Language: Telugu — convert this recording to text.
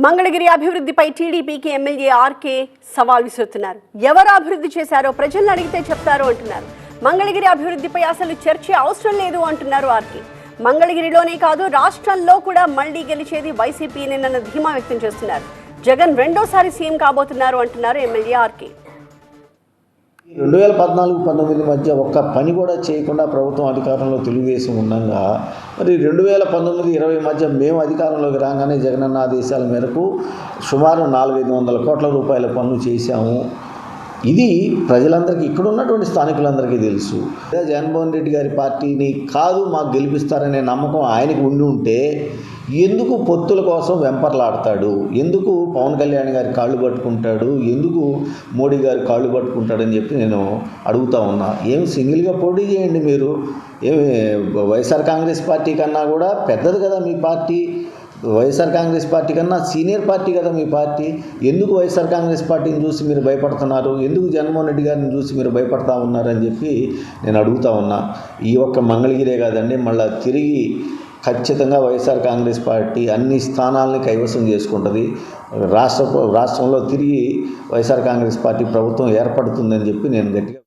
మంగళగిరి అభివృద్ధిపై టీడీపీకి ఎమ్మెల్యే ఆర్కే సవాల్ విసురుతున్నారు. ఎవరు అభివృద్ధి చేశారో ప్రజలను అడిగితే చెప్తారు అంటున్నారు. మంగళగిరి అభివృద్ధిపై అసలు చర్చ అవసరం లేదు అంటున్నారు ఆర్కే. మంగళగిరిలోనే కాదు రాష్ట్రంలో కూడా మళ్లీ గెలిచేది వైసీపీనేనన్న ధీమా వ్యక్తం చేస్తున్నారు. జగన్ రెండోసారి సీఎం కాబోతున్నారు అంటున్నారు ఎమ్మెల్యే ఆర్కే. 2014-19 మధ్య ఒక్క పని కూడా చేయకుండా ప్రభుత్వం అధికారంలో తెలుగుదేశం ఉండగా మరి 2019-20 మధ్య మేము అధికారంలోకి రాగానే జగనన్న ఆదేశాల మేరకు సుమారు 400-500 కోట్ల రూపాయల పనులు చేశాము. ఇది ప్రజలందరికీ, ఇక్కడ ఉన్నటువంటి స్థానికులందరికీ తెలుసు. జగన్మోహన్ రెడ్డి గారి పార్టీని కాదు మాకు గెలిపిస్తారనే నమ్మకం ఆయనకు ఉండి ఉంటే ఎందుకు పొత్తుల కోసం వెంపర్లాడతాడు? ఎందుకు పవన్ కళ్యాణ్ గారి కాళ్ళు పట్టుకుంటాడు? ఎందుకు మోడీ గారి కాళ్ళు పట్టుకుంటాడని చెప్పి నేను అడుగుతా ఉన్నా. ఏమి సింగిల్గా పోటీ చేయండి మీరు. ఏమి వైఎస్ఆర్ కాంగ్రెస్ పార్టీ కన్నా కూడా పెద్దది కదా మీ పార్టీ. వైఎస్ఆర్ కాంగ్రెస్ పార్టీ కన్నా సీనియర్ పార్టీ కదా మీ పార్టీ. ఎందుకు వైఎస్ఆర్ కాంగ్రెస్ పార్టీని చూసి మీరు భయపడుతున్నారు? ఎందుకు జగన్మోహన్ రెడ్డి గారిని చూసి మీరు భయపడతా ఉన్నారని చెప్పి నేను అడుగుతా ఉన్నా. ఈ ఒక్క మంగళగిరే కాదండి, మళ్ళీ తిరిగి ఖచ్చితంగా వైఎస్ఆర్ కాంగ్రెస్ పార్టీ అన్ని స్థానాలని కైవసం చేసుకుంటుంది. రాష్ట్రంలో తిరిగి వైఎస్ఆర్ కాంగ్రెస్ పార్టీ ప్రభుత్వం ఏర్పడుతుందని చెప్పి నేను గట్టిగా